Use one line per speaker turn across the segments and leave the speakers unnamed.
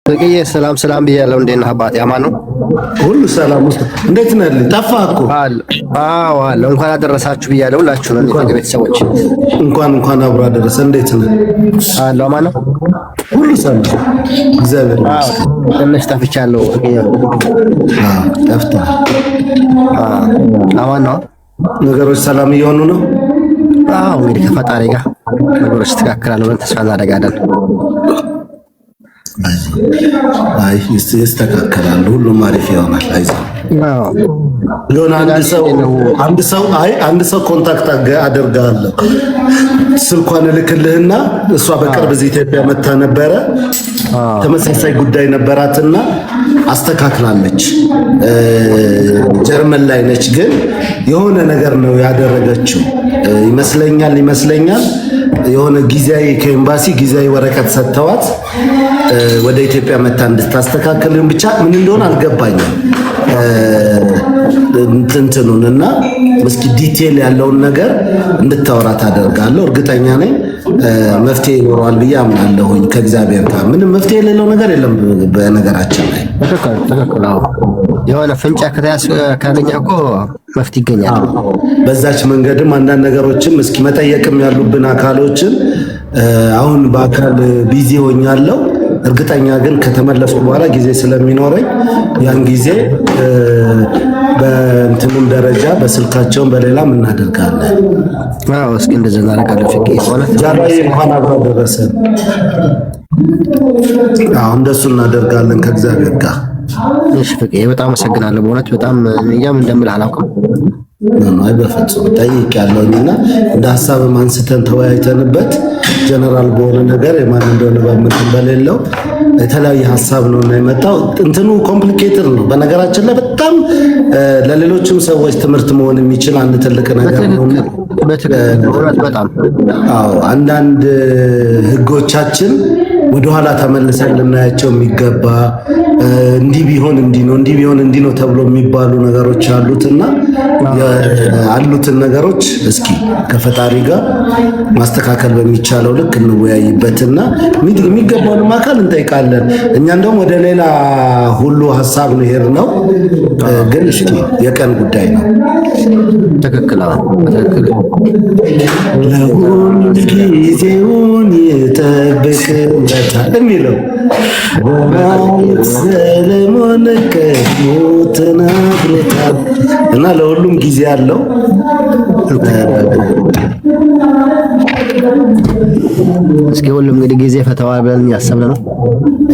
በቀየ ሰላም ሰላም ብያለሁ። እንዴት ነህ አባቴ? አማን ነው
ሁሉ ሰላም ውስጥ እንዴት ነህ? ጠፋህ እኮ።
አዎ አለ። እንኳን አደረሳችሁ ብያለሁ ሁላችሁ ነው ቤተሰቦች።
እንኳን አብሮ አደረሰ። እንዴት ነህ?
አለ። አማን ነው
ሁሉ ሰላም እግዚአብሔር ይመስገን።
ትንሽ ጠፍቻለሁ።
ጠፍተህ?
አማን ነው።
ነገሮች ሰላም እየሆኑ ነው?
አዎ እንግዲህ ከፈጣሪ ጋር ነገሮች ይስተካከላሉ ብለን ተስፋ እናደርጋለን።
አይ ይስተካከላሉ፣ ሁሉም አሪፍ ይሆናል። አይዞህ የሆነ አንድ ሰው ኮንታክት አደርጋለሁ፣ ስልኳን እልክልህና እሷ በቅርብ እዚህ ኢትዮጵያ መታ ነበረ። ተመሳሳይ ጉዳይ ነበራትና አስተካክላለች። ጀርመን ላይ ነች፣ ግን የሆነ ነገር ነው ያደረገችው ይመስለኛል የሆነ ጊዜያዊ ከኤምባሲ ጊዜያዊ ወረቀት ሰጥተዋት ወደ ኢትዮጵያ መታ እንድታስተካክልን ብቻ ምን እንደሆነ አልገባኝም። እንትኑንና እስኪ ዲቴል ያለውን ነገር እንድታወራት አደርጋለሁ። እርግጠኛ ነኝ መፍትሄ ይኖረዋል ብዬ አምናለሁኝ። ከእግዚአብሔር ጋር ምንም መፍትሄ የሌለው ነገር የለም በነገራችን ላይ።
ተከክል የሆነ ፍንጫ ካገኘ እኮ መፍትሄ ይገኛል።
በዛች መንገድም አንዳንድ ነገሮችም እስኪ መጠየቅም ያሉብን አካሎችን አሁን በአካል ቢዚ ሆኛለሁ። እርግጠኛ ግን ከተመለስኩ በኋላ ጊዜ ስለሚኖረኝ ያን ጊዜ በእንትኑም ደረጃ በስልካቸውም በሌላም እናደርጋለን።
አዎ እስኪ እንደዛ እናደርጋለን። ፍቄ ማለት
ዛሬ እንኳን አብሮ ደረሰን። አዎ እንደሱ እናደርጋለን ከእግዚአብሔር ጋር።
እሺ ፍቄ በጣም አመሰግናለሁ። በእውነት በጣም እኛም እንደምልህ አላውቅም።
አይ በፍጹም ጠይቄያለሁኝና እንደ ሐሳብም አንስተን ተወያይተንበት ጀነራል በሆነ ነገር የማን እንደሆነ በምንም በሌለው የተለያየ ሐሳብ ነውና የመጣው። እንትኑ ኮምፕሊኬትድ ነው በነገራችን ላይ በጣም ለሌሎችም ሰዎች ትምህርት መሆን የሚችል አንድ ትልቅ ነገር ነው።
በጣም
አዎ አንዳንድ ህጎቻችን ወደኋላ ተመልሰን ልናያቸው የሚገባ እንዲህ ቢሆን እንዲህ ነው ተብሎ የሚባሉ ነገሮች አሉትና ያሉትን ነገሮች እስኪ ከፈጣሪ ጋር ማስተካከል በሚቻለው ልክ እንወያይበትና የሚገባውንም አካል እንጠይቃለን። እኛ እንደውም ወደ ሌላ ሁሉ ሐሳብ ነው የሄድነው፣ ግን እስኪ የቀን ጉዳይ ነው።
ትክክል
ለሁሉ ጊዜውን ይጠብቅበታል የሚለው ሰለሞን ቀድሞ ተናግሮታል እና ለሁሉም ጊዜ አለው።
እስኪ ሁሉም እንግዲህ ጊዜ ፈተዋል ብለን ያሰብነው ነው።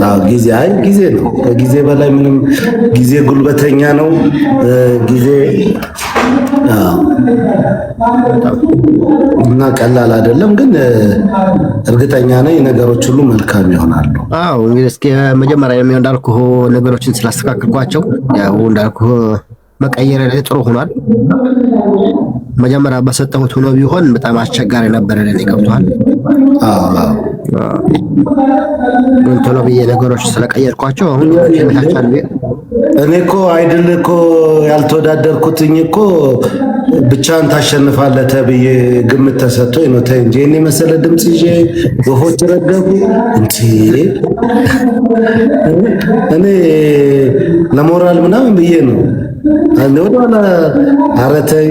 አዎ ጊዜ ነው። ከጊዜ በላይ ምንም ጊዜ ጉልበተኛ ነው። ጊዜ እና ቀላል አይደለም፣ ግን እርግጠኛ ነኝ ነገሮች ሁሉ መልካም ይሆናሉ።
አዎ እንግዲህ እስኪ መጀመሪያ እንዳልኩህ ነገሮችን ስላስተካክልኳቸው ያው እንዳልኩህ መቀየር ጥሩ ሆኗል። መጀመሪያ በሰጠሁት ሆኖ ቢሆን በጣም አስቸጋሪ ነበር ለኔ። ገብቷል? ግን ቶሎ ብዬ ነገሮች ስለቀየርኳቸው አሁን ተመቻቻል።
እኔ እኮ አይደል እኮ ያልተወዳደርኩትኝ እኮ ብቻን ታሸንፋለህ ተብዬ ግምት ተሰጥቶኝ ነው። ተይ እንጂ እኔ መሰለ ድምጽ ይዤ ወፎች ረገቡ እንጂ እኔ ለሞራል ምናምን ብዬ ነው። ወደኋላ ኧረ ተይ።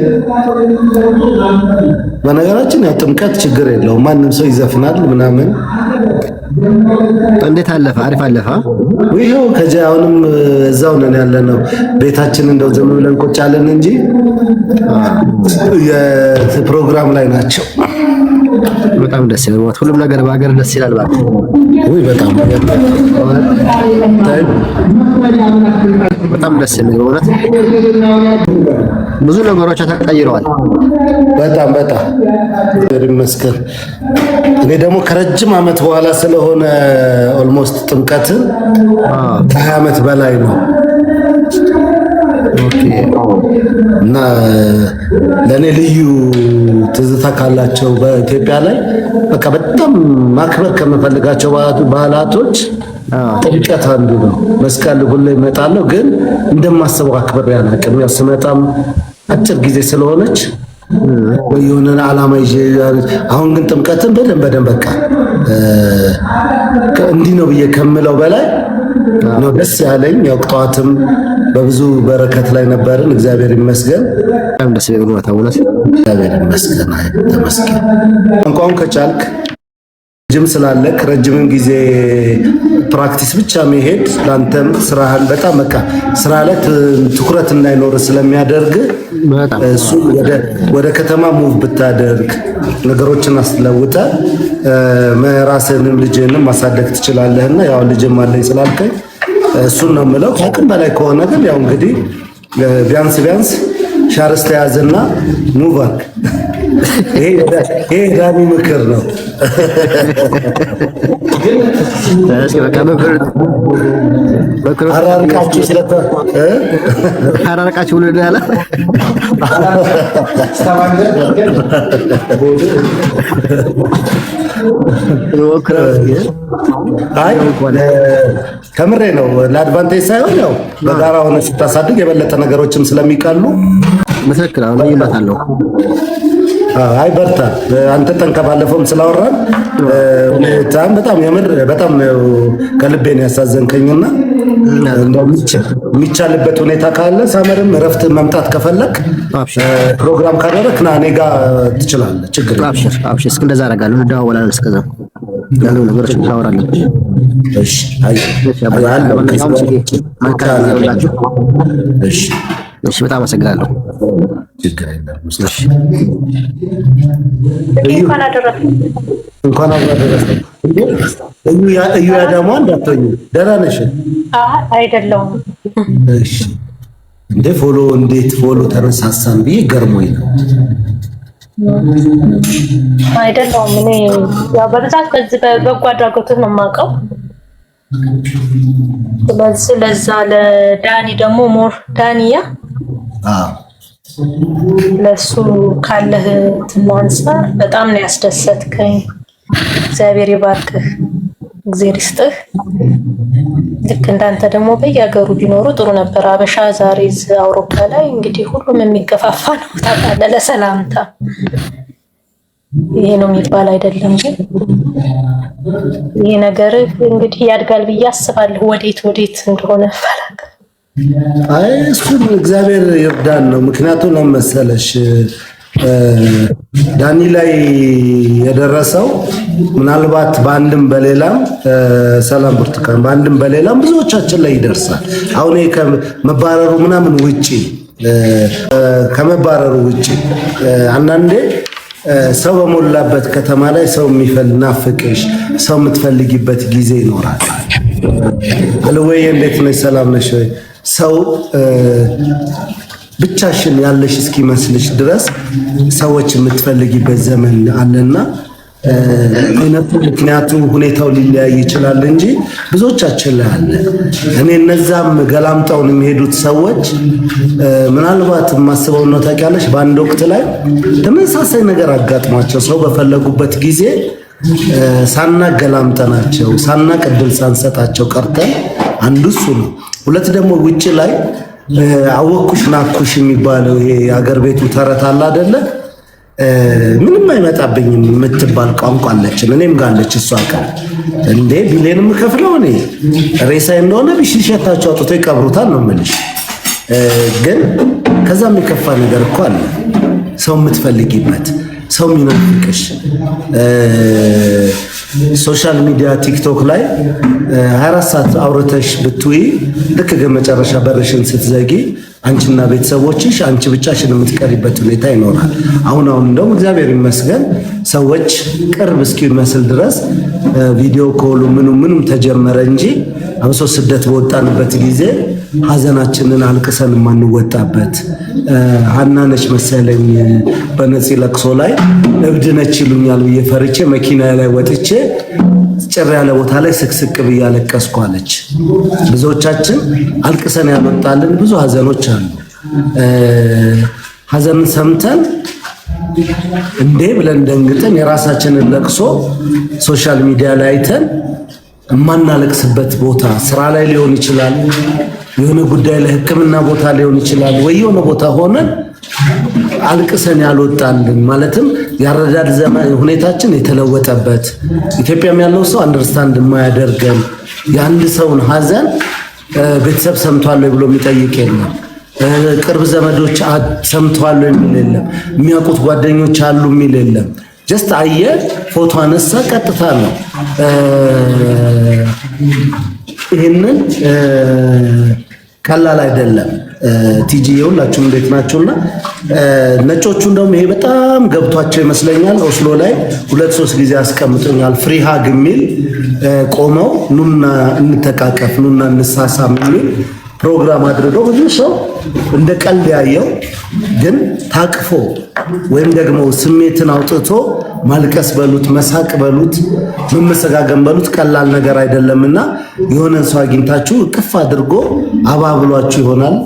በነገራችን ያው ጥምቀት ችግር የለውም፣ ማንም ሰው ይዘፍናል ምናምን።
እንዴት አለፈ? አሪፍ አለፈ።
ይኸው አሁንም እዛው ነን ያለነው ቤታችን፣ እንደው ዝም ብለን ቁጭ አለን እንጂ የፕሮግራም ላይ ናቸው።
በጣም ደስ ይላል። ሁሉም ነገር በሀገር ደስ ይላል ማለት
ወይ
በጣም ደስ የሚል እውነት ብዙ ነገሮች ተቀይረዋል።
በጣም ይመስገን። እኔ ደግሞ ከረጅም ዓመት በኋላ ስለሆነ ኦልሞስት ጥምቀትን ከ20 ዓመት በላይ ነው እና ለኔ ልዩ ትዝታ ካላቸው በኢትዮጵያ ላይ በቃ በጣም ማክበር ከምፈልጋቸው ባህላቶች ጥምቀት አንዱ ነው። መስቀል ሁሌ እመጣለሁ፣ ግን እንደማስበው አክብሬ አላውቅም። ያው ስመጣም አጭር ጊዜ ስለሆነች ወይ የሆነ ዓላማ ይዤ አሁን ግን ጥምቀትን በደንብ በቃ እንዲህ ነው ብዬ ከምለው በላይ ነው ደስ ያለኝ። ያው ጠዋትም በብዙ በረከት ላይ ነበርን። እግዚአብሔር ይመስገን።
በጣም ደስ የሚል ነው ታውቁት።
እግዚአብሔር ይመስገን። አይ ተመስገን። እንኳን ከቻልክ ጅም ስላለክ ረጅም ጊዜ ፕራክቲስ ብቻ መሄድ ላንተም ስራህን በጣም በቃ ስራ ላይ ትኩረት እንዳይኖር ስለሚያደርግ እሱ ወደ ከተማ ሙቭ ብታደርግ ነገሮችን አስለውጠ ራስህንም ልጅህንም ማሳደግ ትችላለህና ያው ልጅም አለኝ ስላልከኝ እሱን ነው የምለው። ከአቅም በላይ ከሆነ ግን ያው እንግዲህ ቢያንስ ሻርስ ተያዝና ሙቭ አድርግ። ይሄ ዳኒ ምክር ነው።
አራርቃችሁ ብሎ ያለ
አይ ከምሬ ነው። ለአድቫንቴጅ ሳይሆን ያው በጋራ ሆነ ስታሳድግ የበለጠ ነገሮችም ስለሚቀሉ
መሰከረ አሁን ይመጣለው።
አይ በርታ አንተ ጠንከ ባለፈውም ስላወራን በጣም የምር በጣም ከልቤ ነው ያሳዘንከኝና እንደው የሚቻልበት ሁኔታ ካለ ሳመርም እረፍት መምጣት ከፈለክ ፕሮግራም ካደረክ ና እኔ ጋር ትችላለህ። ችግር
አብሽር እስኪ እንደዛ አደርጋለሁ። እንደዋወላለን እስከዛ ያለው ነገሮች ታወራለን።
እሺ አይ
እሺ በጣም አመሰግናለሁ።
ችግር የለም። እንኳን አደረሰ። እዩ ያዳማ እንዳትሆኝ ደህና ነሽ?
አይደለሁም።
እሺ እንዴ እንዴት ፎሎ ተነሳሳን ብዬ ገርሞኝ ነው።
አይደለሁም እኔ ያው በብዛት በዚህ በበጎ አድራጎት ነው የማውቀው። ለዛ ለዳኒ ደግሞ ሞር ዳኒያ ለሱ ካለህ ትናንሳ በጣም ነው ያስደሰትከኝ። እግዚአብሔር ይባርክህ፣ እግዚአብሔር ይስጥህ። ልክ እንዳንተ ደግሞ በየሀገሩ ቢኖሩ ጥሩ ነበር። አበሻ ዛሬ አውሮፓ ላይ እንግዲህ ሁሉም የሚገፋፋ ነው ታውቃለህ፣ ለሰላምታ ይሄ ነው የሚባል አይደለም። ግን ይሄ ነገር እንግዲህ ያድጋል ብዬ አስባለሁ። ወዴት እንደሆነ ፈለግ
አይ እሱን እግዚአብሔር ይርዳን ነው። ምክንያቱም ለመሰለሽ ዳኒ ላይ የደረሰው ምናልባት በአንድም በሌላም ሰላም ብርቱካን በአንድም በሌላም ብዙዎቻችን ላይ ይደርሳል። አሁን ከመባረሩ ምናምን ውጪ ከመባረሩ ውጪ አንዳንዴ ሰው በሞላበት ከተማ ላይ ሰው ናፍቅሽ ሰው የምትፈልጊበት ጊዜ ይኖራል። አለወይ እንዴት ነሽ? ሰላም ነሽ ወይ? ሰው ብቻሽን ያለሽ እስኪመስልሽ ድረስ ሰዎች የምትፈልጊበት ዘመን አለና አይነቱ ምክንያቱ ሁኔታው ሊለያይ ይችላል እንጂ ብዙዎቻችን ላይ አለ። እኔ እነዛም ገላምጣውን የሚሄዱት ሰዎች ምናልባት የማስበው ነው ታውቂያለሽ፣ በአንድ ወቅት ላይ ተመሳሳይ ነገር አጋጥሟቸው ሰው በፈለጉበት ጊዜ ሳናገላምጠናቸው ሳናቀድል ሳንሰጣቸው ቀርተን አንዱ እሱ ነው። ሁለት ደግሞ ውጪ ላይ አወኩሽ ናኩሽ የሚባለው ይሄ የሀገር ቤቱ ተረት አለ አይደለ? ምንም አይመጣብኝም የምትባል ቋንቋ አለችን። እኔም ጋር አለች እሷ ቃል እንዴ ቢሌንም ከፍለው እኔ ሬሳዬ እንደሆነ ቢሽሸታቸው አውጥቶ ይቀብሩታል ነው የምልሽ። ግን ከዛም የከፋ ነገር እኮ አለ። ሰው የምትፈልጊበት ሰው የሚናፍቅሽ ሶሻል ሚዲያ ቲክቶክ ላይ 24 ሰዓት አውርተሽ ብትይ ልክ ግን መጨረሻ በርሽን ስትዘጊ አንቺና ቤተሰቦችሽ አንቺ ብቻሽን የምትቀሪበት ሁኔታ ይኖራል። አሁን እንደውም እግዚአብሔር ይመስገን ሰዎች ቅርብ እስኪመስል ድረስ ቪዲዮ ኮሉ ምኑም ተጀመረ እንጂ አብሶ ስደት በወጣንበት ጊዜ ሐዘናችንን አልቅሰን የማንወጣበት ሀናነች መሰለኝ በነፂ ለቅሶ ላይ እብድ ነች ይሉኛል ብዬ ፈርቼ መኪና ላይ ወጥቼ ጭር ያለ ቦታ ላይ ስቅስቅ ብዬ አለቀስኩ አለች። ብዙዎቻችን አልቅሰን ያመጣልን ብዙ ሐዘኖች አሉ። ሐዘንን ሰምተን እንዴ ብለን ደንግጠን የራሳችንን ለቅሶ ሶሻል ሚዲያ ላይ አይተን የማናለቅስበት ቦታ ስራ ላይ ሊሆን ይችላል፣ የሆነ ጉዳይ ላይ ሕክምና ቦታ ሊሆን ይችላል፣ ወይ የሆነ ቦታ ሆነን አልቅሰን ያልወጣልን ማለትም ያረዳድ ዘመን ሁኔታችን የተለወጠበት ኢትዮጵያም ያለው ሰው አንደርስታንድ የማያደርገን የአንድ ሰውን ሀዘን ቤተሰብ ሰምቷል ብሎ የሚጠይቅ የለም። ቅርብ ዘመዶች ሰምቷል የሚል የለም። የሚያውቁት ጓደኞች አሉ የሚል የለም። ጀስት አየ ፎቶ አነሳ ቀጥታ ነው። ይሄንን ቀላል አይደለም። ቲጂ ሁላችሁም እንዴት ናችሁና ነጮቹ እንደውም ይሄ በጣም ገብቷቸው ይመስለኛል። ኦስሎ ላይ 2-3 ጊዜ አስቀምጦኛል። ፍሪ ሃግ የሚል ቆመው ኑና እንተቃቀፍ ኑና እንሳሳም የሚል ፕሮግራም አድርገው ብዙ ሰው እንደ ቀልድ ያየው ግን ታቅፎ ወይም ደግሞ ስሜትን አውጥቶ ማልቀስ በሉት መሳቅ በሉት መመሰጋገን በሉት ቀላል ነገር አይደለምና የሆነን ሰው አግኝታችሁ እቅፍ አድርጎ አባብሏችሁ ይሆናል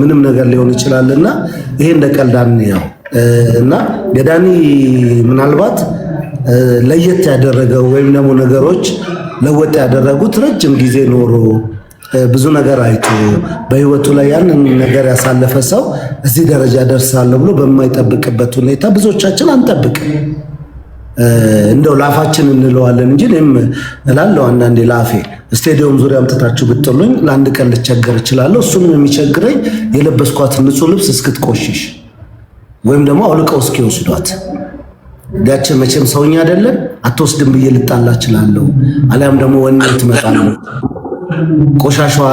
ምንም ነገር ሊሆን ይችላልና ይሄ እንደ ቀልዳን ነው እና ገዳኒ ምናልባት ለየት ያደረገው ወይም ደግሞ ነገሮች ለወጥ ያደረጉት ረጅም ጊዜ ኖሮ ብዙ ነገር አይቶ በህይወቱ ላይ ያንን ነገር ያሳለፈ ሰው እዚህ ደረጃ ደርሳለሁ ብሎ በማይጠብቅበት ሁኔታ ብዙዎቻችን አንጠብቅም። እንደው ላፋችን እንለዋለን እንጂ እኔም እላለሁ አንዳንዴ ላፌ ስቴዲየም ዙሪያ አምጥታችሁ ብትጥሉኝ ለአንድ ቀን ልቸገር እችላለሁ። እሱንም የሚቸግረኝ የለበስኳት ንጹህ ልብስ እስክትቆሽሽ ወይም ደግሞ አውልቀው እስኪወስዷት ያችን መቼም ሰውኛ አይደለም አትወስድም ብዬ ልጣላ እችላለሁ። አሊያም ደግሞ ወኔ ትመጣለሁ ቆሻሻዋ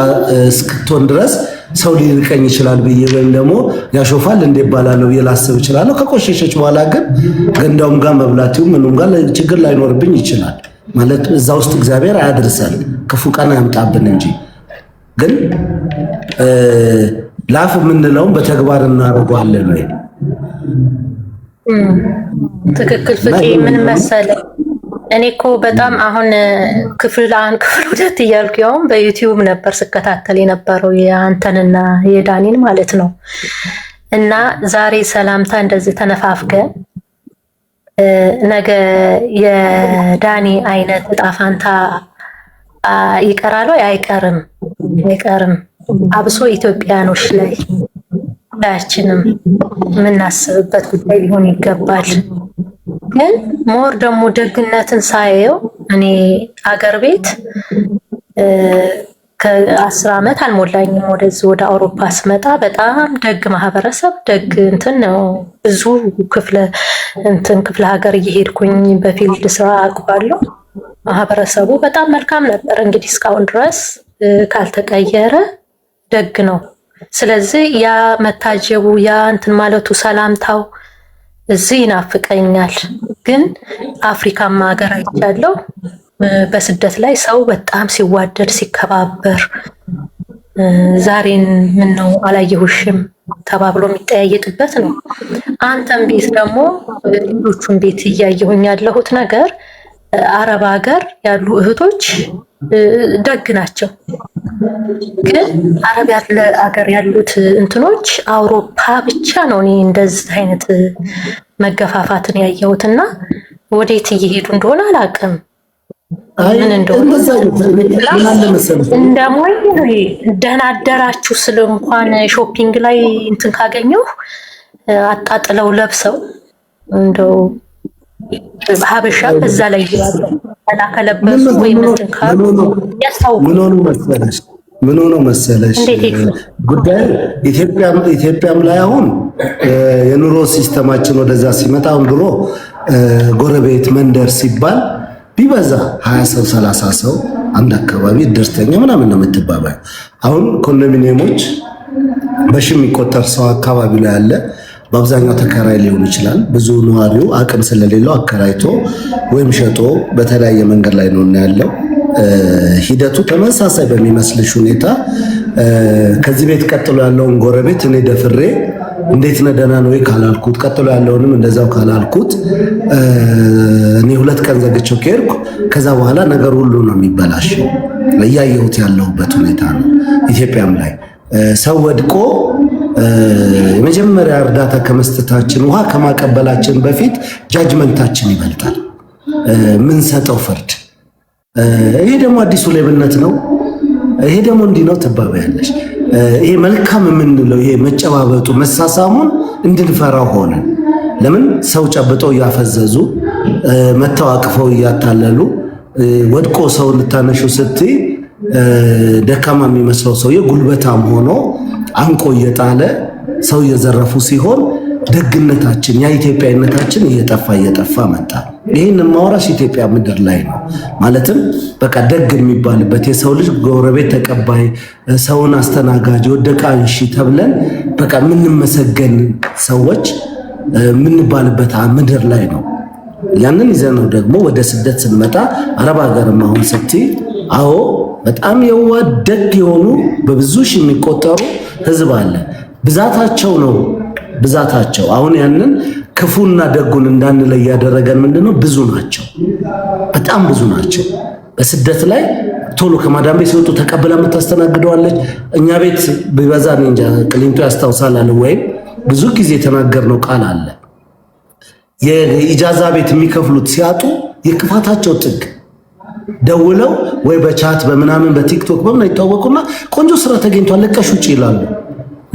እስክትሆን ድረስ ሰው ሊርቀኝ ይችላል ብዬ ወይም ደግሞ ያሾፋል እንደ ይባላልው ይላስብ ይችላል። ከቆሸሸች በኋላ ግን ገንዳውም ጋር መብላቲው ምንም ጋር ችግር ላይኖርብኝ ይችላል ማለት እዛ ውስጥ እግዚአብሔር አያድርሰን ክፉ ቀን ያምጣብን እንጂ ግን ላፍ የምንለውን በተግባር እናደርገዋለን ወይ?
ትክክል ፍቄ ምን መሰለህ እኔ እኮ በጣም አሁን ክፍል 1 ክፍል 2 እያልኩ ያውም በዩቲዩብ ነበር ስከታተል የነበረው የአንተንና የዳኒን ማለት ነው። እና ዛሬ ሰላምታ እንደዚህ ተነፋፍገ ነገ የዳኒ አይነት እጣ ፋንታ ይቀራል ወይ? አይቀርም። አብሶ ኢትዮጵያኖች ላይ ሁላችንም የምናስብበት ጉዳይ ሊሆን ይገባል። ግን ሞር ደግሞ ደግነትን ሳየው እኔ አገር ቤት ከ10 ዓመት አልሞላኝም ወደዚህ ወደ አውሮፓ ስመጣ በጣም ደግ ማህበረሰብ ደግ እንትን ነው። ብዙ ክፍለ ሀገር እየሄድኩኝ በፊልድ ስራ አውቀዋለሁ። ማህበረሰቡ በጣም መልካም ነበር። እንግዲህ እስካሁን ድረስ ካልተቀየረ ደግ ነው። ስለዚህ ያ መታጀቡ ያ እንትን ማለቱ ሰላምታው እዚህ ይናፍቀኛል። ግን አፍሪካማ ሀገር አይቻለሁ በስደት ላይ ሰው በጣም ሲዋደድ ሲከባበር ዛሬን ምን ነው አላየሁሽም ተባብሎ የሚጠያየቅበት ነው። አንተም ቤት ደግሞ ሌሎቹን ቤት እያየሁኝ ያለሁት ነገር አረብ ሀገር ያሉ እህቶች ደግ ናቸው። ግን አረብ ሀገር ያሉት እንትኖች አውሮፓ ብቻ ነው እኔ እንደዚህ አይነት መገፋፋትን ያየሁትና ወዴት እየሄዱ እንደሆነ አላውቅም። ምን እንደሆነ እንደሞይ ደህና አደራችሁ ስለ እንኳን ሾፒንግ ላይ እንትን ካገኘሁ አጣጥለው ለብሰው እንደው ሀበሻ በዛ ላይ ይላሉ ከለበሱ ወይ እንትን ካሉ ያስታውቁ።
ምን ሆኖ መሰለሽ ጉዳይ ኢትዮጵያም ላይ አሁን የኑሮ ሲስተማችን ወደዛ ሲመጣ አሁን ድሮ ጎረቤት መንደር ሲባል ቢበዛ 20 ሰው 30 ሰው አንድ አካባቢ ደስተኛ ምናምን ነው የምትባባው። አሁን ኮንዶሚኒየሞች በሺ የሚቆጠር ሰው አካባቢ ላይ ያለ በአብዛኛው ተከራይ ሊሆን ይችላል። ብዙ ነዋሪው አቅም ስለሌለው አከራይቶ ወይም ሸጦ በተለያየ መንገድ ላይ ነው ያለው። ሂደቱ ተመሳሳይ በሚመስልሽ ሁኔታ ከዚህ ቤት ቀጥሎ ያለውን ጎረቤት እኔ ደፍሬ እንዴት ነህ ደህና ነው ካላልኩት ቀጥሎ ያለውንም እንደዛው ካላልኩት እኔ 2 ቀን ዘግቼው ከሄድኩ ከዛ በኋላ ነገር ሁሉ ነው የሚበላሸው። እያየሁት ያለሁበት ሁኔታ ነው። ኢትዮጵያም ላይ ሰው ወድቆ የመጀመሪያ እርዳታ ከመስጠታችን ውሃ ከማቀበላችን በፊት ጃጅመንታችን ይበልጣል፣ ምን ሰጠው ፍርድ። ይሄ ደግሞ አዲሱ ሌብነት ነው። ይሄ ደግሞ እንዲህ ነው ትባባያለሽ። ይሄ መልካም የምንለው ይሄ መጨባበጡ መሳሳሙን እንድንፈራው ሆነ። ለምን ሰው ጨብጦ እያፈዘዙ መተዋቅፈው እያታለሉ ወድቆ ሰው ልታነሹ ስትይ ደካማ የሚመስለው ሰውዬ ጉልበታም ሆኖ አንቆ እየጣለ ሰው እየዘረፉ ሲሆን ደግነታችን ያ ኢትዮጵያዊነታችን እየጠፋ መጣ። ይህን ማውራሽ ኢትዮጵያ ምድር ላይ ነው። ማለትም በቃ ደግ የሚባልበት የሰው ልጅ ጎረቤት ተቀባይ፣ ሰውን አስተናጋጅ፣ ወደቃ እንሺ ተብለን በቃ የምንመሰገን ሰዎች የምንባልበት ምድር ላይ ነው። ያንን ይዘነው ደግሞ ወደ ስደት ስንመጣ አረብ ሀገርም አሁን ስትይ አዎ በጣም የዋህ ደግ የሆኑ በብዙ ሺህ የሚቆጠሩ ህዝብ አለ። ብዛታቸው ነው ብዛታቸው። አሁን ያንን ክፉና ደጉን እንዳንለይ ያደረገን ምንድነው? ብዙ ናቸው፣ በጣም ብዙ ናቸው። በስደት ላይ ቶሎ ከማዳም ቤት ሲወጡ ተቀብላ የምታስተናግደዋለች። እኛ ቤት ቢበዛ እንጃ ቅሊንጦ ያስታውሳል አለ ወይም ብዙ ጊዜ የተናገርነው ቃል አለ። የኢጃዛ ቤት የሚከፍሉት ሲያጡ የክፋታቸው ጥግ ደውለው ወይ በቻት በምናምን በቲክቶክ በምን ይታወቁና ቆንጆ ስራ ተገኝቷል ለቀሽ ውጪ ይላሉ።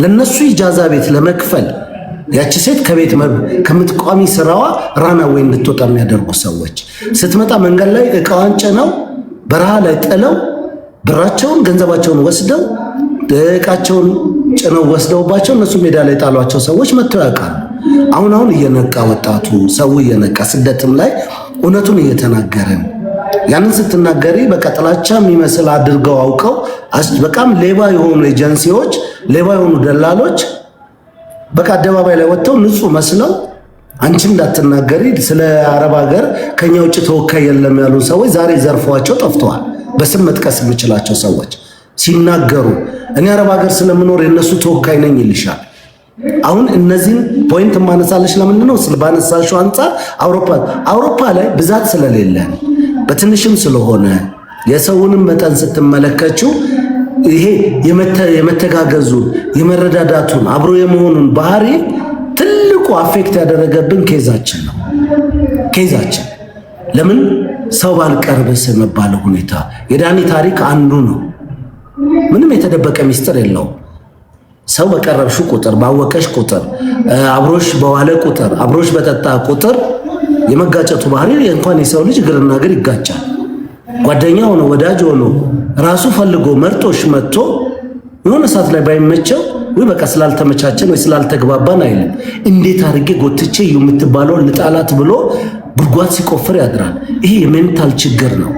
ለነሱ ኢጃዛ ቤት ለመክፈል ያቺ ሴት ከቤት ከምትቋሚ ስራዋ ራና ወይ እንድትወጣ የሚያደርጉ ሰዎች ስትመጣ መንገድ ላይ እቃዋን ጭነው በረሃ ላይ ጥለው ብራቸውን ገንዘባቸውን ወስደው እቃቸውን ጭነው ወስደውባቸው እነሱ ሜዳ ላይ ጣሏቸው ሰዎች መተው ያውቃሉ። አሁን እየነቃ ወጣቱ ሰው እየነቃ ስደትም ላይ እውነቱን እየተናገረን ያንን ስትናገሪ በቃ ጥላቻ የሚመስል አድርገው አውቀው በቃም ሌባ የሆኑ ኤጀንሲዎች፣ ሌባ የሆኑ ደላሎች በቃ አደባባይ ላይ ወጥተው ንጹህ መስለው አንቺ እንዳትናገሪ ስለ አረብ ሀገር ከኛ ውጭ ተወካይ የለም ያሉ ሰዎች ዛሬ ዘርፈዋቸው ጠፍተዋል። በስም መጥቀስ የምችላቸው ሰዎች ሲናገሩ እኔ አረብ ሀገር ስለምኖር የነሱ ተወካይ ነኝ ይልሻል። አሁን እነዚህን ፖይንት ማነሳለሽ ለምንድን ነው? ባነሳሽው አንፃር አውሮፓ ላይ ብዛት ስለሌለ በትንሽም ስለሆነ የሰውንም መጠን ስትመለከችው ይሄ የመተጋገዙን የመረዳዳቱን አብሮ የመሆኑን ባህሪ ትልቁ አፌክት ያደረገብን ኬዛችን ነው። ኬዛችን ለምን ሰው ባልቀርብስ መባል ሁኔታ የዳኒ ታሪክ አንዱ ነው። ምንም የተደበቀ ሚስጥር የለውም። ሰው በቀረብሽ ቁጥር ባወቀሽ ቁጥር አብሮሽ በዋለ ቁጥር አብሮሽ በጠጣ ቁጥር የመጋጨቱ ባህሪ እንኳን የሰው ልጅ እግርና እግር ይጋጫል። ጓደኛ ሆኖ ወዳጅ ሆኖ ራሱ ፈልጎ መርጦሽ መጥቶ የሆነ ሰዓት ላይ ባይመቸው ወይ በቃ ስላልተመቻቸን ወይ ስላልተግባባን አይልም። እንዴት አድርጌ ጎትቼ የምትባለውን ልጣላት ብሎ ጉድጓድ ሲቆፍር ያድራል። ይሄ የሜንታል ችግር ነው።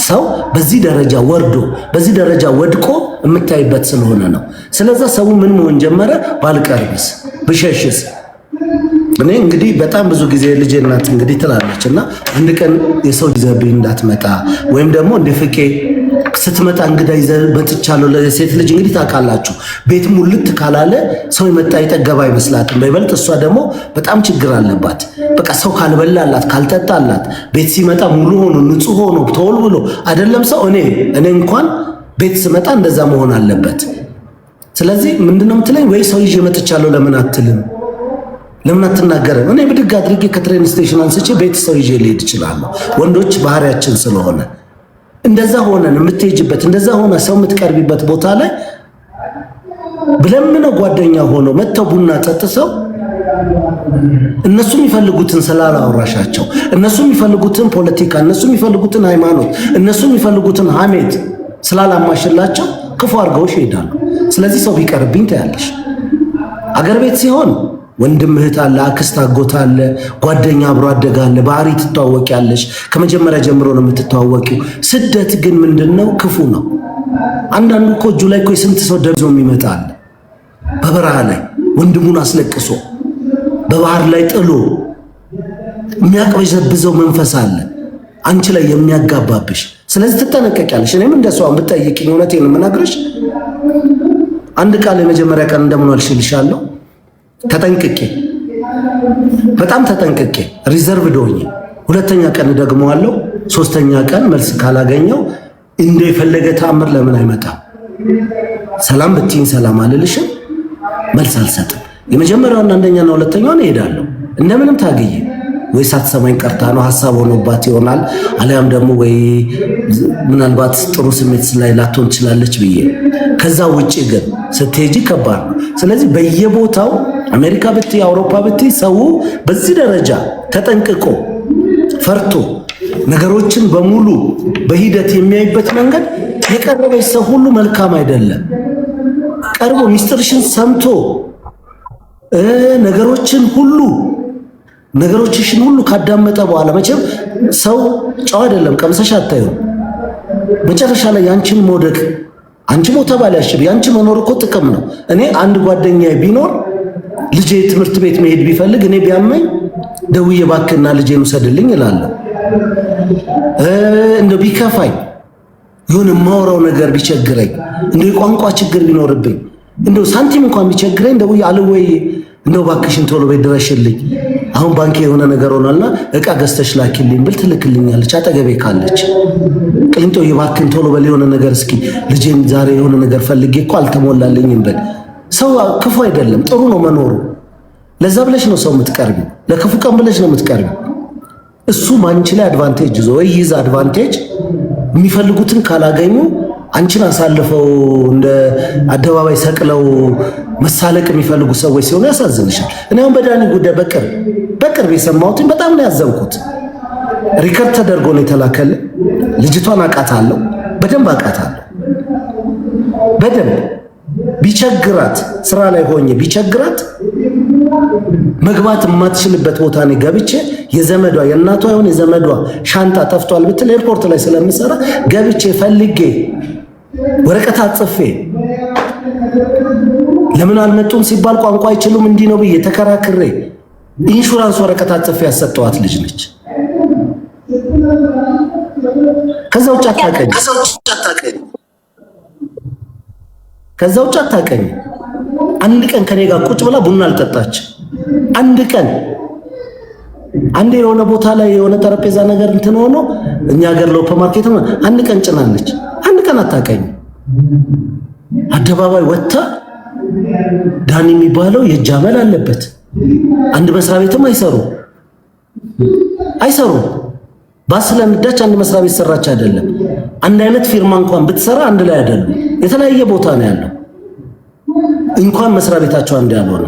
ሰው በዚህ ደረጃ ወርዶ በዚህ ደረጃ ወድቆ የምታይበት ስለሆነ ነው። ስለዛ ሰው ምን መሆን ጀመረ? ባልቀርብስ ብሸሽስ? እኔ እንግዲህ በጣም ብዙ ጊዜ ልጄ እናት እንግዲህ ትላለች እና አንድ ቀን የሰው ይዘብኝ እንዳትመጣ ወይም ደግሞ እንደ ፍቄ ስትመጣ እንግዳ ይዘህ መጥቻለሁ። ለሴት ልጅ እንግዲህ ታውቃላችሁ ቤት ሙልት ካላለ ሰው የመጣ የጠገባ አይመስላትም። በይበልጥ እሷ ደግሞ በጣም ችግር አለባት። በቃ ሰው ካልበላላት ካልጠጣላት ቤት ሲመጣ ሙሉ ሆኖ ንጹህ ሆኖ ተወልብሎ አይደለም ሰው እኔ እንኳን ቤት ስመጣ እንደዛ መሆን አለበት። ስለዚህ ምንድነው የምትለኝ? ወይ ሰው ይዤ መጥቻለሁ ለምን አትልም? ለምን አትናገርም? እኔ ብድግ አድርጌ ከትሬን ስቴሽን አንስቼ ቤት ሰው ይዤ ልሄድ እችላለሁ። ወንዶች ባህሪያችን ስለሆነ እንደዛ ሆነን የምትሄጅበት እንደዛ ሆነ ሰው የምትቀርቢበት ቦታ ላይ ብለምነው ጓደኛ ሆኖ መተው ቡና ጠጥሰው እነሱ የሚፈልጉትን ስላላወራሻቸው እነሱ የሚፈልጉትን ፖለቲካ እነሱ የሚፈልጉትን ሃይማኖት እነሱ የሚፈልጉትን ሐሜት ስላላማሽላቸው ክፉ አድርገውሽ ይሄዳሉ። ስለዚህ ሰው ቢቀርብኝ ታያለሽ። አገር ቤት ሲሆን ወንድም እህት አለ፣ አክስት አጎት አለ፣ ጓደኛ አብሮ አደጋ አለ፣ ባህሪ ትተዋወቂያለሽ። ከመጀመሪያ ጀምሮ ነው የምትተዋወቂው። ስደት ግን ምንድነው? ክፉ ነው። አንዳንዱ እኮ እጁ ላይ እኮ የስንት ሰው ደብዞ የሚመጣ አለ። በበረሃ ላይ ወንድሙን አስለቅሶ በባህር ላይ ጥሎ የሚያቅበዘብዘው መንፈስ አለ አንቺ ላይ የሚያጋባብሽ። ስለዚህ ትጠነቀቂያለሽ። እኔም እንደሷ ብትጠይቂኝ እውነቴን ነው የምነግርሽ። አንድ ቃል የመጀመሪያ ቀን እንደምን ዋልሽልሻለሁ ተጠንቅቄ በጣም ተጠንቅቄ ሪዘርቭድ ሆኜ፣ ሁለተኛ ቀን ደግመዋለሁ። ሶስተኛ ቀን መልስ ካላገኘው እንደ የፈለገ ተአምር ለምን አይመጣም? ሰላም ብትይኝ ሰላም አልልሽም፣ መልስ አልሰጥም። የመጀመሪያውና አንደኛና ሁለተኛውን እሄዳለሁ እንደምንም ታገኝ። ወይ ሳትሰማኝ ቀርታ ነው ሐሳብ ሆኖባት ይሆናል፣ አሊያም ደግሞ ወይ ምናልባት ጥሩ ስሜት ላይ ላትሆን ትችላለች ብዬ። ከዛ ውጪ ግን ስትሄጂ ከባድ ነው። ስለዚህ በየቦታው አሜሪካ ብትይ አውሮፓ ብትይ ሰው በዚህ ደረጃ ተጠንቅቆ ፈርቶ ነገሮችን በሙሉ በሂደት የሚያይበት መንገድ የቀረበች ሰው ሁሉ መልካም አይደለም። ቀርቦ ሚስጥርሽን ሰምቶ ነገሮችሽን ሁሉ ካዳመጠ በኋላ መቼም ሰው ጨው አይደለም፣ ቀምሰሽ አታየው። መጨረሻ ላይ ያንቺን መውደቅ አንቺ ሞተ ባልያሽብ ያንቺ መኖር እኮ ጥቅም ነው። እኔ አንድ ጓደኛዬ ቢኖር ልጄ ትምህርት ቤት መሄድ ቢፈልግ እኔ ቢያመኝ ደውዬ ባክና ልጄን ውሰድልኝ እላለሁ። እንደው ቢከፋኝ የሆነ የማወራው ነገር ቢቸግረኝ እንደው የቋንቋ ችግር ቢኖርብኝ እንደው ሳንቲም እንኳን ቢቸግረኝ ደውዬ አልወይ እንደው ባክሽን ቶሎ ቤት ድረሽልኝ አሁን ባንክ የሆነ ነገር ሆኗልና እቃ ገዝተሽ ላኪልኝ ብል ትልክልኛለች። አጠገቤ ካለች ቅንጦ የባክን ቶሎ በል የሆነ ነገር እስኪ ልጄን ዛሬ የሆነ ነገር ፈልጌ እኮ አልተሞላልኝም ብል። ሰው ክፉ አይደለም፣ ጥሩ ነው መኖሩ። ለዛ ብለሽ ነው ሰው የምትቀርቢው፣ ለክፉ ቀን ብለሽ ነው የምትቀርቢው። እሱ ማንቺ ላይ አድቫንቴጅ ይዞ ወይ ይዝ አድቫንቴጅ የሚፈልጉትን ካላገኙ አንቺን አሳልፈው እንደ አደባባይ ሰቅለው መሳለቅ የሚፈልጉ ሰዎች ሲሆኑ ያሳዝንሻል። እኔ አሁን በዳኒ ጉዳይ በቅርብ የሰማሁትን በጣም ነው ያዘንኩት። ሪከርድ ተደርጎ ነው የተላከልኝ። ልጅቷን አውቃታለሁ፣ በደንብ አውቃታለሁ። በደንብ ቢቸግራት ስራ ላይ ሆኜ ቢቸግራት መግባት የማትችልበት ቦታ ነው ገብቼ የዘመዷ የእናቷ የሆነ የዘመዷ ሻንጣ ጠፍቷል ብትል ኤርፖርት ላይ ስለምሰራ ገብቼ ፈልጌ ወረቀት አጽፌ ለምን አልመጡም ሲባል ቋንቋ አይችሉም እንዲህ ነው ብዬ ተከራክሬ ኢንሹራንስ ወረቀት አጽፌ ያሰጠዋት ልጅ ነች። ከዛ ውጭ አታውቀኝ። አንድ ቀን ከኔ ጋር ቁጭ ብላ ቡና አልጠጣች። አንድ ቀን አንዴ የሆነ ቦታ ላይ የሆነ ጠረጴዛ ነገር እንትን ሆኖ እኛ ሀገር ሎፕ ማርኬት ነው አንድ ቀን ጭናለች። አንድ ቀን አታውቀኝ። አደባባይ ወጥታ ዳኒ የሚባለው የእጅ አመል አለበት። አንድ መስሪያ ቤትም አይሰሩ ባስለምዳች አንድ መስሪያ ቤት ሰራች አይደለም። አንድ አይነት ፊርማ እንኳን ብትሰራ አንድ ላይ አይደሉም። የተለያየ ቦታ ነው ያለው። እንኳን መስሪያ ቤታቸው አንድ ያልሆነ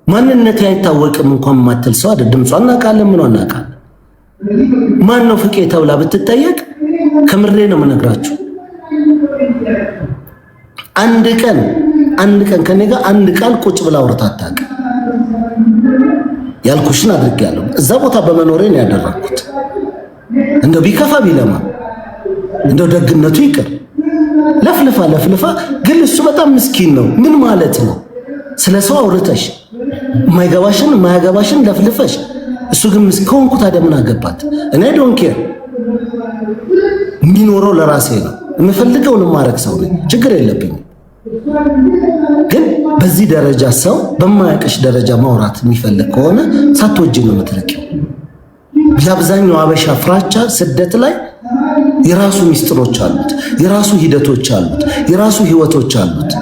ማንነት አይታወቅም እንኳን ማትል ሰው አይደል። ድምጿን እናውቃለን፣ ምን እናውቃለን። ማን ነው ፍቄ ተብላ ብትጠየቅ ከምሬ ነው የምነግራችሁ አንድ ቀን ከኔ ጋር አንድ ቃል ቁጭ ብላ አውርታ አታውቅም። ያልኩሽን አድርጌያለሁ። እዛ ቦታ በመኖሬ ነው ያደረኩት። እንደው ቢከፋ ቢለማ እንደው ደግነቱ ይቅር ለፍልፋ ግን እሱ በጣም ምስኪን ነው። ምን ማለት ነው? ስለ ሰው አውርተሽ የማያገባሽን ለፍልፈሽ፣ እሱ ግን ከሆንኩ ታዲያ ምን አገባት? እኔ ዶንት ኬር። የሚኖረው ለራሴ ነው። የምፈልገውን ማረግ ሰው ነኝ። ችግር የለብኝም። ግን በዚህ ደረጃ ሰው በማያውቅሽ ደረጃ ማውራት የሚፈልግ ከሆነ ሳትወጂ ነው የምትርቂው። የአብዛኛው አበሻ ፍራቻ ስደት ላይ የራሱ ሚስጥሮች አሉት፣ የራሱ ሂደቶች አሉት፣ የራሱ ህይወቶች አሉት።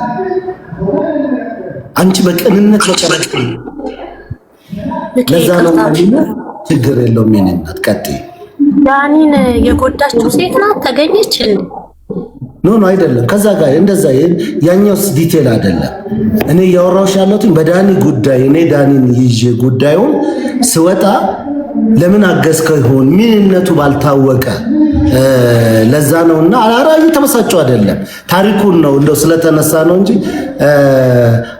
አንቺ በቅንነት በቀረጥ ለዛ ነው ችግር የለውም። የኔ እናት ቀጥይ።
ዳኒን የጎዳችው ሴት ናት ተገኘች እንዴ?
ኖ አይደለም። ከዛ ጋር እንደዛ ያኛውስ ዲቴል አይደለም። እኔ ያወራሁሽ ያለሁት በዳኒ ጉዳይ። እኔ ዳኒን ይዤ ጉዳዩን ስወጣ ለምን አገዝከው ይሆን ምንነቱ ባልታወቀ ለዛ ነውና አራ እየተበሳጨው አይደለም። ታሪኩን ነው እንደው ስለተነሳ ነው እንጂ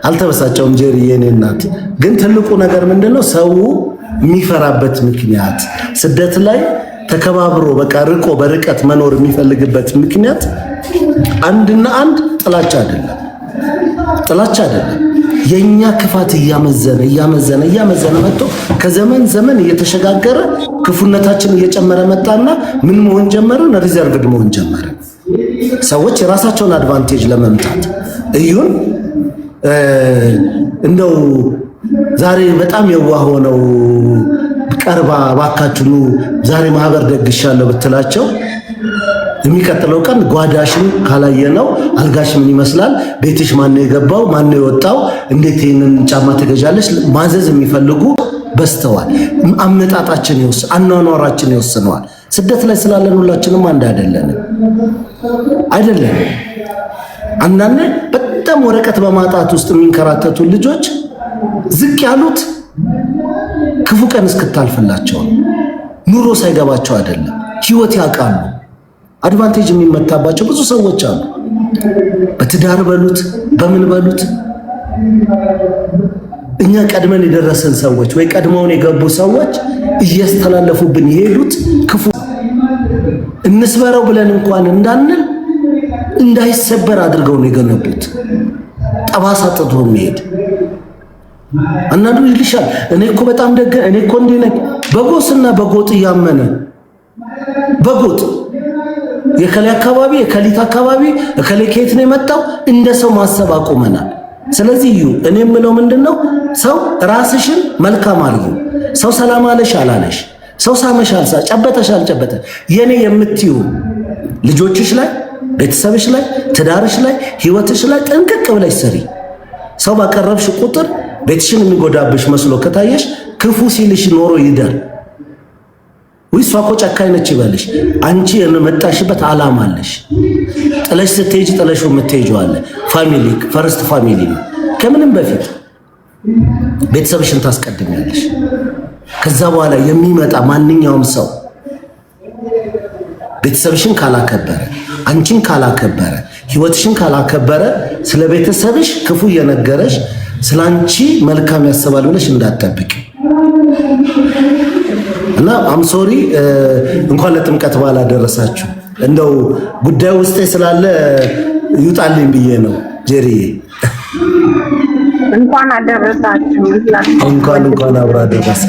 አልተበሳጨውም። ጄሪ የኔ እናት ግን ትልቁ ነገር ምንድነው ሰው የሚፈራበት ምክንያት ስደት ላይ ተከባብሮ በቃ ርቆ በርቀት መኖር የሚፈልግበት ምክንያት አንድና አንድ ጥላቻ አይደለም። የኛ ክፋት እያመዘነ መጥቶ ከዘመን ዘመን እየተሸጋገረ ክፉነታችን እየጨመረ መጣና ምን መሆን ጀመረን? ሪዘርቭድ መሆን ጀመረን። ሰዎች የራሳቸውን አድቫንቴጅ ለመምታት እዩን። እንደው ዛሬ በጣም የዋህ ሆነው ቀርባ ባካችሁ ዛሬ ማህበር ደግሻለሁ ብትላቸው የሚቀጥለው ቀን ጓዳሽን ካላየነው አልጋሽ ምን ይመስላል፣ ቤትሽ ማነው የገባው ማነው የወጣው፣ እንዴት ይሄንን ጫማ ትገዣለሽ ማዘዝ የሚፈልጉ በስተዋል። አመጣጣችን አኗኗራችን ይወስነዋል። ስደት ላይ ስላለን ሁላችንም አንድ አይደለም። አንዳንዴ በጣም ወረቀት በማጣት ውስጥ የሚንከራተቱ ልጆች ዝቅ ያሉት ክፉ ቀን እስክታልፍላቸው ኑሮ ሳይገባቸው አይደለም፣ ህይወት ያውቃሉ። አድቫንቴጅ የሚመታባቸው ብዙ ሰዎች አሉ። በትዳር በሉት በምን በሉት እኛ ቀድመን የደረሰን ሰዎች ወይ ቀድመውን የገቡ ሰዎች እያስተላለፉብን የሄዱት ክፉ እንስበረው ብለን እንኳን እንዳንል እንዳይሰበር አድርገው ነው የገነቡት። ጠባሳ ጥቶ የሚሄድ አንዳንዱ ይልሻል፣ እኔ እኮ በጣም ደግ፣ እኔ እኮ እንዲህ ነኝ። በጎስና በጎጥ እያመነ በጎጥ የከሌ አካባቢ የከሊት አካባቢ እከሌ ከየት ነው የመጣው እንደ ሰው ማሰብ አቁመናል። ስለዚህ እኔ የምለው ምንድነው፣ ሰው ራስሽን መልካም አድርጉ። ሰው ሰላም አለሽ አላለሽ፣ ሰው ሳመሽ አልሳ፣ ጨበጠሽ አልጨበጠ፣ የኔ የምትዩ ልጆችሽ ላይ፣ ቤተሰብሽ ላይ፣ ትዳርሽ ላይ፣ ህይወትሽ ላይ ጥንቅቅ ብለሽ ስሪ። ሰው ባቀረብሽ ቁጥር ቤትሽን የሚጎዳብሽ መስሎ ከታየሽ ክፉ ሲልሽ ኖሮ ይደር። እሷ እኮ ጨካኝ ነች ይበልሽ፣ አንቺ የመጣሽበት ዓላማ አለሽ። ጥለሽ ስትሄጂ ጥለሽው የምትሄጂው አለ። ፋሚሊ ፈርስት ፋሚሊ ነው። ከምንም በፊት ቤተሰብሽን ታስቀድሚያለሽ። ከዛ በኋላ የሚመጣ ማንኛውም ሰው ቤተሰብሽን ካላከበረ፣ አንቺን ካላከበረ፣ ህይወትሽን ካላከበረ ስለ ቤተሰብሽ ክፉ እየነገረሽ ስላንቺ መልካም ያስባል ብለሽ እንዳትጠብቂ እና አምሶሪ እንኳን ለጥምቀት በዓል አደረሳችሁ። እንደው ጉዳዩ ውስጤ ስላለ ይውጣልኝ ብዬ ነው። ጄሪዬ
እንኳን አደረሳችሁ።
እንኳን አብራ አደረሰ።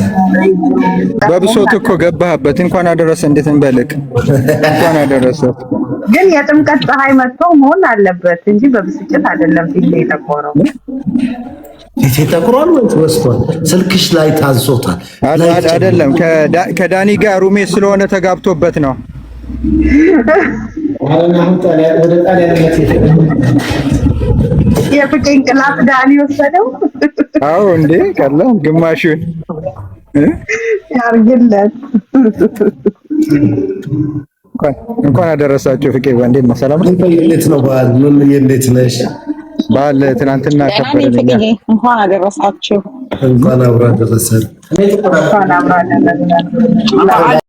በብሶት እኮ ገባህበት። እንኳን አደረሰ እንዴት እንበልቅ? እንኳን አደረሰ።
ግን የጥምቀት ፀሐይ መጥቶ መሆን አለበት እንጂ በብስጭት አይደለም ፊት የጠቆረው።
ፊት ጠቁሯል ወይ ወስቷል? ስልክሽ ላይ ታዞታል
አይደለም? ከዳኒ ጋር ሩሜ ስለሆነ ተጋብቶበት ነው።
የፍቅር እንቅላፍ ዳኒ ወሰደው።
አዎ እንዴ ቀላል ግማሹን
ያርግለት።
እንኳን አደረሳችሁ። ፍቄ እንዴት ነው? ሰላም ነው?
እንዴት ነው በዓል? ምን እንዴት ነሽ?
በዓል ትናንትና ከበረኛ።
እንኳን አደረሳችሁ።
እንኳን አብራ አደረሰን።
እንኳን አብራ አደረሰን።